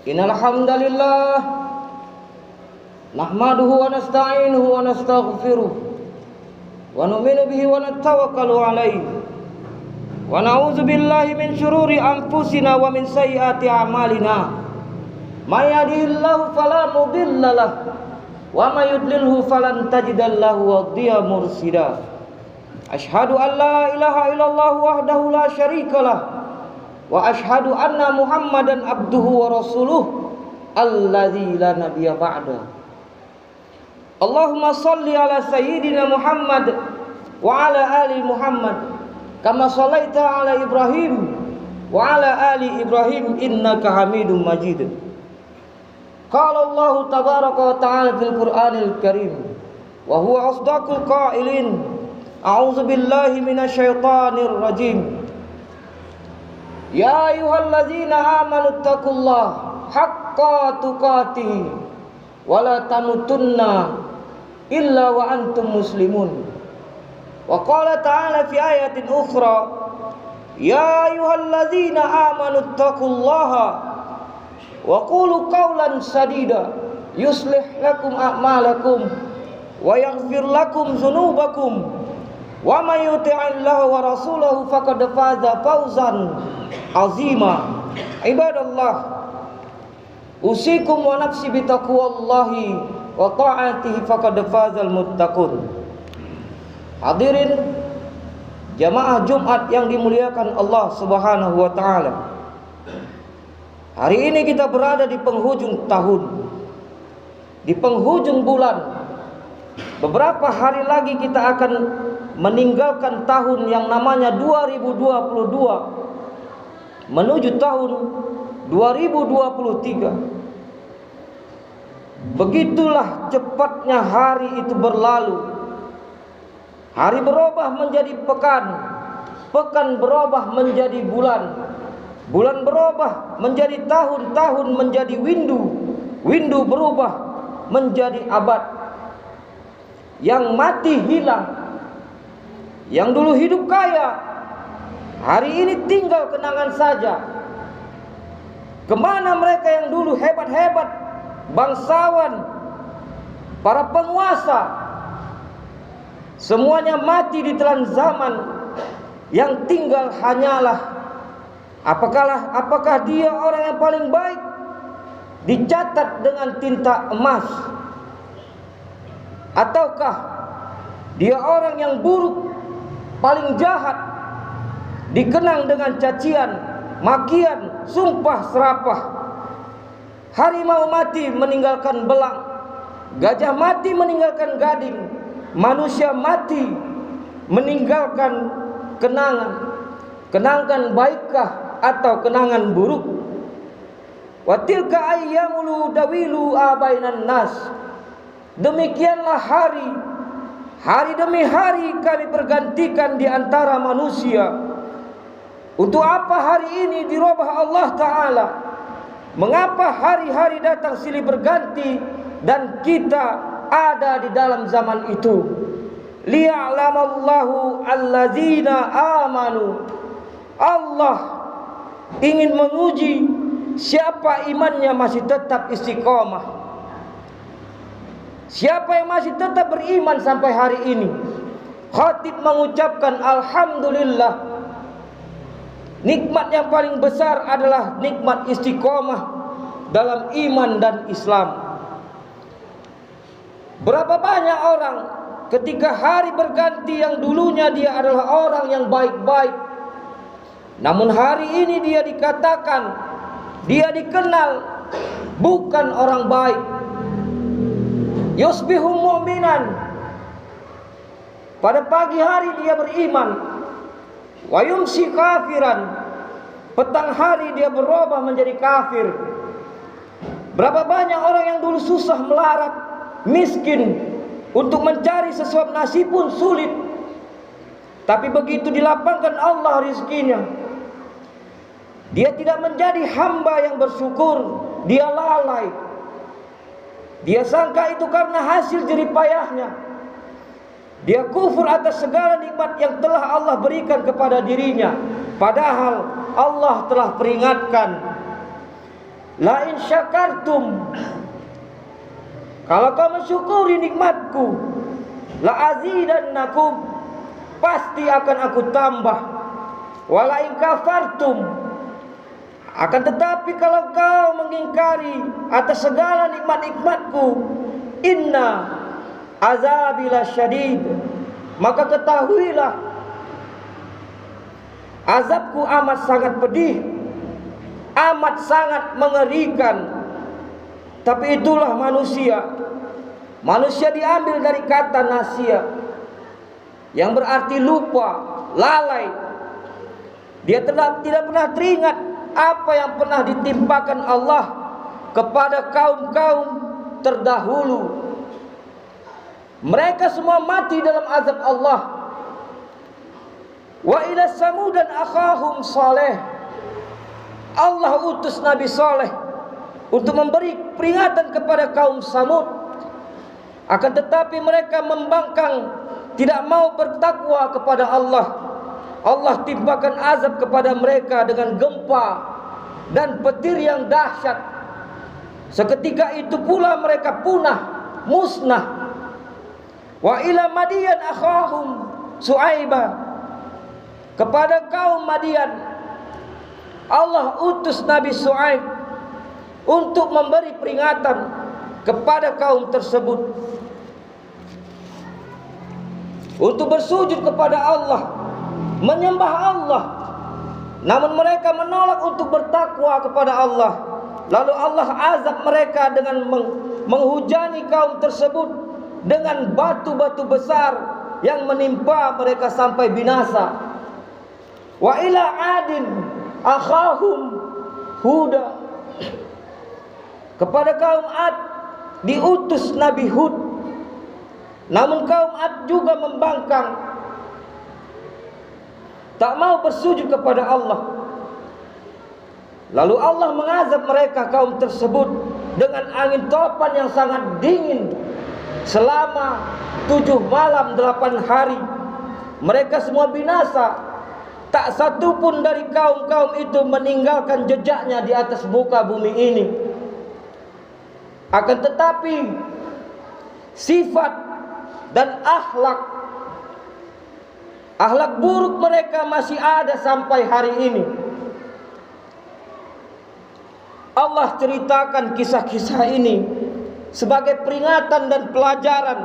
Innal hamdalillah nahmaduhu wa nasta'inuhu wa nastaghfiruh wa nu'minu bihi wa natawakkalu alaihi wa na'udzu billahi min syururi anfusina wa min sayyiati a'malina. May yahdihillahu fala mudilla lahu wa may yudlilhu falan tajida lahu waliya mursyida. Asyhadu an la ilaha illallah wahdahu la syarika lah wa asyhadu anna Muhammadan abduhu wa rasuluh alladzi la nabiyya ba'da. Allahumma shalli ala sayyidina Muhammad wa ala ali Muhammad kama shallaita ala Ibrahim wa ala ali Ibrahim innaka Hamidum Majid. Qala Allah tabaraka wa ta'ala fil Qur'anil Karim wa huwa asdaqul qailin. A'udzu billahi minasyaitonir rajim. Ya ayyuhalladzina amanu taqullaha haqqa tuqatih wa la tamutunna illa wa antum muslimun. Wa qala ta'ala fi ayatin ukhra, ya ayyuhalladzina amanu taqullaha wa qulu qawlan sadida yuslih lakum a'malakum wa yaghfir lakum dzunubakum wa may yuti'illaha wa rasulahu faqad faza fawzan azima. Ibadallah, usikum wa nafsi bitaqwallahi wa ta'atihi faqad fazal muttaqun. Hadirin jamaah Jumat yang dimuliakan Allah Subhanahu wa taala. Hari ini kita berada di penghujung tahun, di penghujung bulan. Beberapa hari lagi kita akan meninggalkan tahun yang namanya 2022 menuju tahun 2023. Begitulah cepatnya hari itu berlalu. Hari berubah menjadi pekan, pekan berubah menjadi bulan, bulan berubah menjadi tahun, tahun menjadi windu, windu berubah menjadi abad. Yang mati hilang, yang dulu hidup kaya, hari ini tinggal kenangan saja. Kemana mereka yang dulu hebat-hebat, bangsawan, para penguasa? Semuanya mati di telan zaman. Yang tinggal hanyalah apakah dia orang yang paling baik, dicatat dengan tinta emas, ataukah dia orang yang buruk, paling jahat, dikenang dengan cacian, makian, sumpah serapah. Harimau mati meninggalkan belang, gajah mati meninggalkan gading, manusia mati meninggalkan kenangan. Kenangan baikkah atau kenangan buruk? Wa tilka ayyamul dawilu abainan nas. Demikianlah hari, hari demi hari kami pergantikan di antara manusia. Untuk apa hari ini dirubah Allah Ta'ala? Mengapa hari-hari datang silih berganti dan kita ada di dalam zaman itu? Liya'lamallahu allazina amanu. Allah ingin menguji siapa imannya masih tetap istiqomah, siapa yang masih tetap beriman sampai hari ini. Khatib mengucapkan alhamdulillah. Nikmat yang paling besar adalah nikmat istiqomah dalam iman dan Islam. Berapa banyak orang ketika hari berganti yang dulunya dia adalah orang yang baik-baik, namun hari ini dia dikatakan, dia dikenal bukan orang baik. Yusbihu mu'minan, pada pagi hari dia beriman, wa yumsi kafiran, petang hari dia berubah menjadi kafir. Berapa banyak orang yang dulu susah melarat, miskin, untuk mencari sesuap nasi pun sulit, tapi begitu dilapangkan Allah rizkinya, dia tidak menjadi hamba yang bersyukur, dia lalai. Dia sangka itu karena hasil jerih payahnya. Dia kufur atas segala nikmat yang telah Allah berikan kepada dirinya. Padahal Allah telah peringatkan, La in syakartum, kalau kau mensyukuri nikmatku, la azidannakum, pasti akan aku tambah. Wala in kafartum, akan tetapi kalau kau mengingkari atas segala nikmat-nikmatku, inna azabi lasyadid, maka ketahuilah azabku amat sangat pedih, amat sangat mengerikan. Tapi itulah manusia. Manusia diambil dari kata nasia, yang berarti lupa, lalai. Dia tidak pernah teringat apa yang pernah ditimpakan Allah kepada kaum-kaum terdahulu. Mereka semua mati dalam azab Allah. Wa ila samudan akhahum saleh, Allah utus Nabi Saleh untuk memberi peringatan kepada kaum Samud. Akan tetapi mereka membangkang, tidak mau bertakwa kepada Allah. Allah timpakan azab kepada mereka dengan gempa dan petir yang dahsyat. Seketika itu pula mereka punah, musnah. Wa ila Madian akhahum Su'aiba, kepada kaum Madian Allah utus Nabi Su'aib untuk memberi peringatan kepada kaum tersebut, untuk bersujud kepada Allah, menyembah Allah. Namun mereka menolak untuk bertakwa kepada Allah. Lalu Allah azab mereka dengan menghujani kaum tersebut dengan batu-batu besar yang menimpa mereka sampai binasa. Wa ila adin akhahum Huda, kepada kaum Ad diutus Nabi Hud. Namun kaum Ad juga membangkang, tak mau bersujud kepada Allah. Lalu Allah mengazab mereka kaum tersebut dengan angin topan yang sangat dingin selama 7 malam 8 hari. Mereka semua binasa. Tak satu pun dari kaum-kaum itu meninggalkan jejaknya di atas muka bumi ini. Akan tetapi sifat dan akhlak buruk mereka masih ada sampai hari ini. Allah ceritakan kisah-kisah ini sebagai peringatan dan pelajaran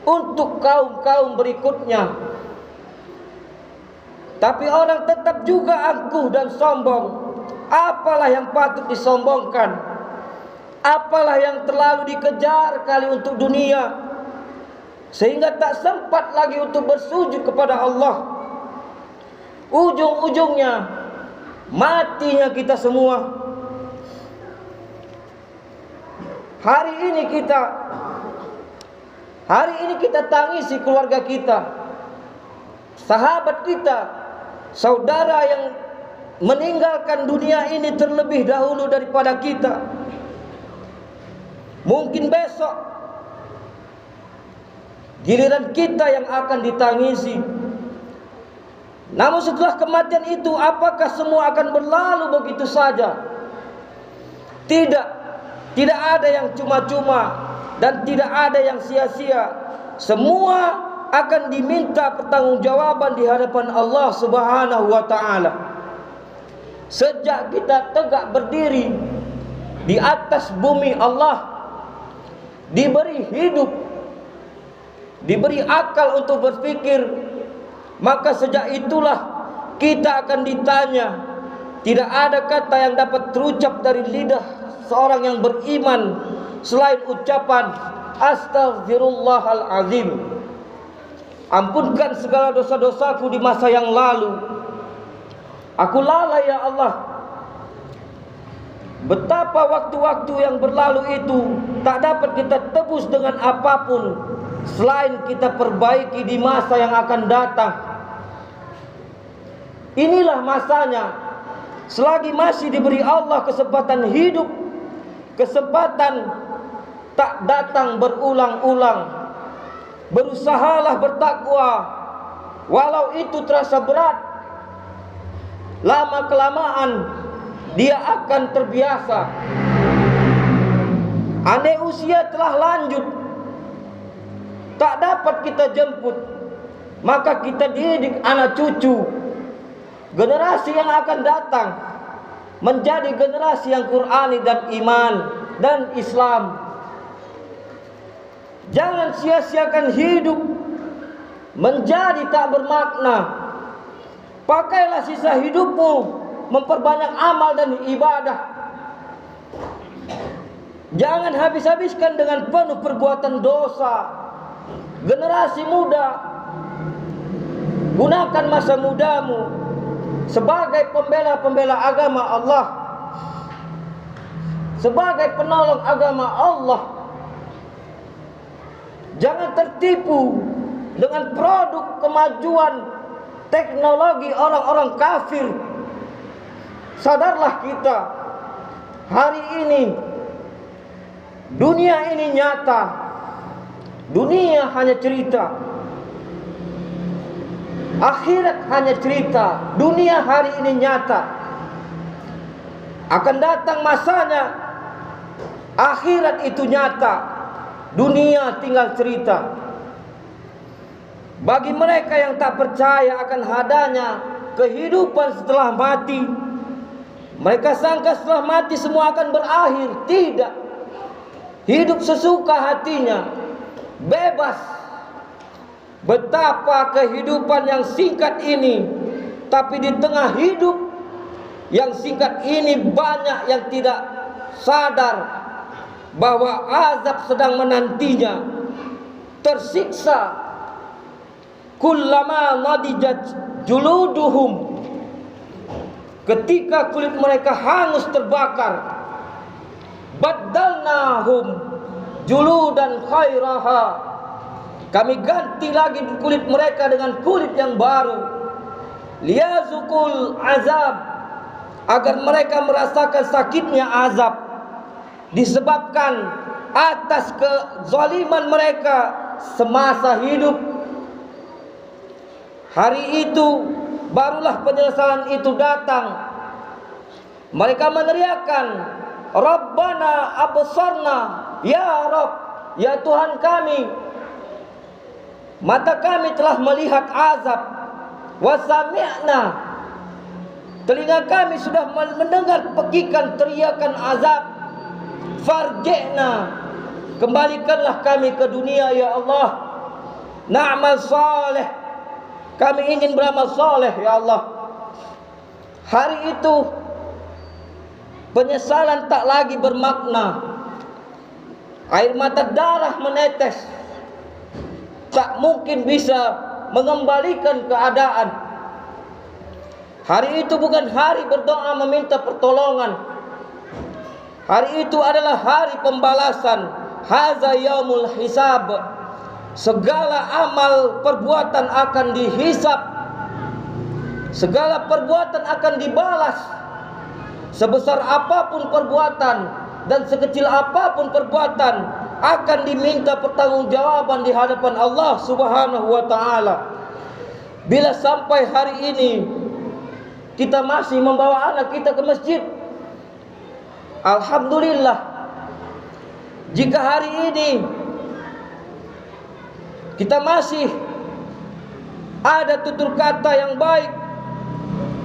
untuk kaum-kaum berikutnya. Tapi orang tetap juga angkuh dan sombong. Apalah yang patut disombongkan? Apalah yang terlalu dikejar kali untuk dunia, sehingga tak sempat lagi untuk bersujud kepada Allah. Ujung-ujungnya matinya kita semua. Hari ini kita tangisi keluarga kita, sahabat kita, saudara yang meninggalkan dunia ini terlebih dahulu daripada kita. Mungkin besok giliran kita yang akan ditangisi. Namun setelah kematian itu, apakah semua akan berlalu begitu saja? Tidak ada yang cuma-cuma dan tidak ada yang sia-sia. Semua akan diminta pertanggungjawaban di hadapan Allah Subhanahu wa taala. Sejak kita tegak berdiri di atas bumi Allah, diberi hidup, diberi akal untuk berpikir, maka sejak itulah kita akan ditanya. Tidak ada kata yang dapat terucap dari lidah seorang yang beriman selain ucapan Astaghfirullahalazim. Ampunkan segala dosa-dosaku di masa yang lalu. Aku lalai ya Allah. Betapa waktu-waktu yang berlalu itu tak dapat kita tebus dengan apapun selain kita perbaiki di masa yang akan datang. Inilah masanya. Selagi masih diberi Allah kesempatan hidup, kesempatan tak datang berulang-ulang, berusahalah bertakwa walau itu terasa berat. Lama kelamaan dia akan terbiasa. Andai usia telah lanjut, tak dapat kita jemput, maka kita didik anak cucu, generasi yang akan datang menjadi generasi yang Qur'ani dan iman dan Islam. Jangan sia-siakan hidup menjadi tak bermakna. Pakailah sisa hidupmu memperbanyak amal dan ibadah. Jangan habis-habiskan dengan penuh perbuatan dosa. Generasi muda, gunakan masa mudamu sebagai pembela-pembela agama Allah, sebagai penolong agama Allah. Jangan tertipu dengan produk kemajuan teknologi orang-orang kafir. Sadarlah kita, hari ini dunia ini nyata. Dunia hanya cerita, akhirat hanya cerita. Dunia hari ini nyata, akan datang masanya akhirat itu nyata. Dunia tinggal cerita. Bagi mereka yang tak percaya akan adanya kehidupan setelah mati, mereka sangka setelah mati semua akan berakhir. Tidak. Hidup sesuka hatinya, bebas. Betapa kehidupan yang singkat ini, tapi di tengah hidup yang singkat ini banyak yang tidak sadar bahwa azab sedang menantinya. Tersiksa. Kullama nadijat juluduhum, ketika kulit mereka hangus terbakar, baddalnahum juludan khairaha, kami ganti lagi kulit mereka dengan kulit yang baru. Liyazukul azab, agar mereka merasakan sakitnya azab disebabkan atas kezaliman mereka semasa hidup. Hari itu barulah penyesalan itu datang. Mereka meneriakkan, Rabbana absarna, ya Rabb, ya Tuhan kami, mata kami telah melihat azab. Wa sami'na, telinga kami sudah mendengar pekikan teriakan azab. Farji'na, kembalikanlah kami ke dunia ya Allah. Na'mal salih, kami ingin beramal saleh ya Allah. Hari itu penyesalan tak lagi bermakna. Air mata darah menetes, tak mungkin bisa mengembalikan keadaan. Hari itu bukan hari berdoa meminta pertolongan. Hari itu adalah hari pembalasan. Haza yaumul hisab. Segala amal perbuatan akan dihisab. Segala perbuatan akan dibalas. Sebesar apapun perbuatan dan sekecil apapun perbuatan akan diminta pertanggungjawaban di hadapan Allah Subhanahu wa taala. Bila sampai hari ini kita masih membawa anak kita ke masjid, alhamdulillah. Jika hari ini kita masih ada tutur kata yang baik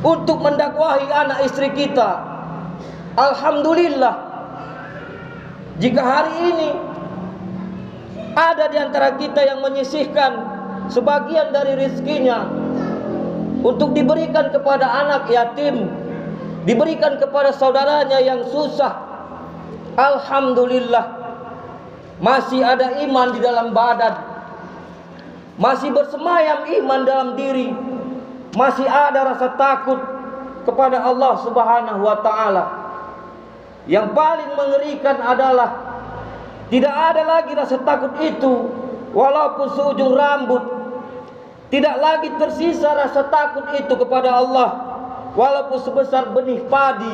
untuk mendakwahi anak istri kita, alhamdulillah. Jika hari ini ada di antara kita yang menyisihkan sebagian dari rezekinya untuk diberikan kepada anak yatim, diberikan kepada saudaranya yang susah, alhamdulillah. Masih ada iman di dalam badan, masih bersemayam iman dalam diri, masih ada rasa takut kepada Allah Subhanahu wa taala. Yang paling mengerikan adalah tidak ada lagi rasa takut itu walaupun seujung rambut. Tidak lagi tersisa rasa takut itu kepada Allah walaupun sebesar benih padi.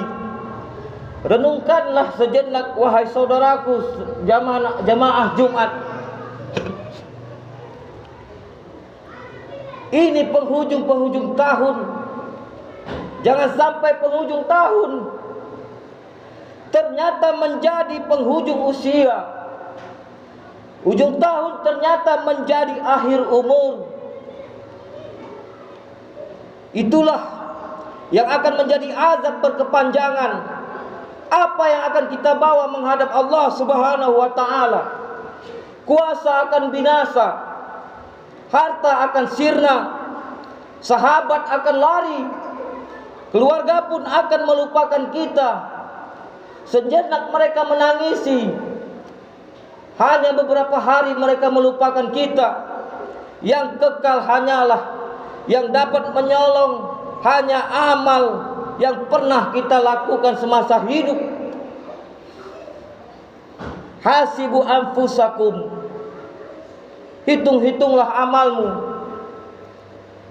Renungkanlah sejenak wahai saudaraku jamaah Jumat. Ini penghujung tahun. Jangan sampai penghujung tahun ternyata menjadi penghujung usia. Ujung tahun ternyata menjadi akhir umur. Itulah yang akan menjadi azab berkepanjangan. Apa yang akan kita bawa menghadap Allah Subhanahu wa ta'ala? Kuasa akan binasa, harta akan sirna, sahabat akan lari, keluarga pun akan melupakan kita. Sejenak mereka menangisi, hanya beberapa hari mereka melupakan kita. Yang kekal hanyalah, yang dapat menyolong hanya amal yang pernah kita lakukan semasa hidup. Hasibu anfusakum, hitung-hitunglah amalmu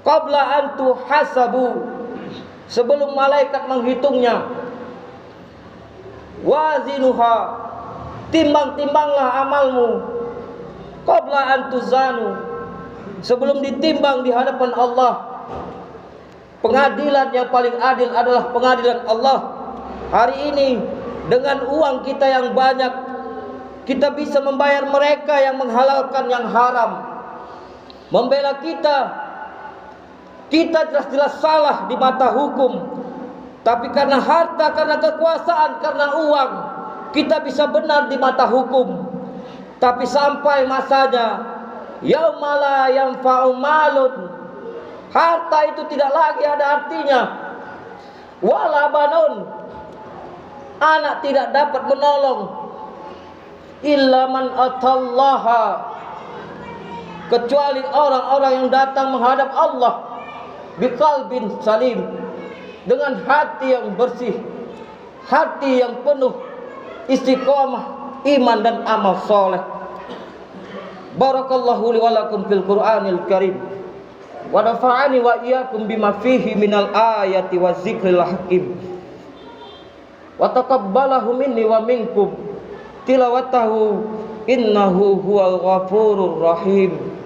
qabla an tuhasabu, sebelum malaikat menghitungnya. Wazinuha, timbang-timbanglah amalmu qabla an tuzanu, sebelum ditimbang di hadapan Allah. Pengadilan yang paling adil adalah pengadilan Allah. Hari ini dengan uang kita yang banyak, kita bisa membayar mereka yang menghalalkan yang haram, membela kita. Kita jelas-jelas salah di mata hukum, tapi karena harta, karena kekuasaan, karena uang, kita bisa benar di mata hukum. Tapi sampai masanya, yauma la yanfa'u malun, harta itu tidak lagi ada artinya. Wala banun, anak tidak dapat menolong. Illa man atallaha, kecuali orang-orang yang datang menghadap Allah biqalbin salim, dengan hati yang bersih, hati yang penuh istiqomah iman dan amal soleh. Barakallahu li wa lakum fil Qur'anil Karim, wa nafa'ani wa iyyakum bima fihi minal ayati wa zikril hakim, wa taqabbalahu minni wa minkum tilawatahu innahu huwal ghafurur rahim.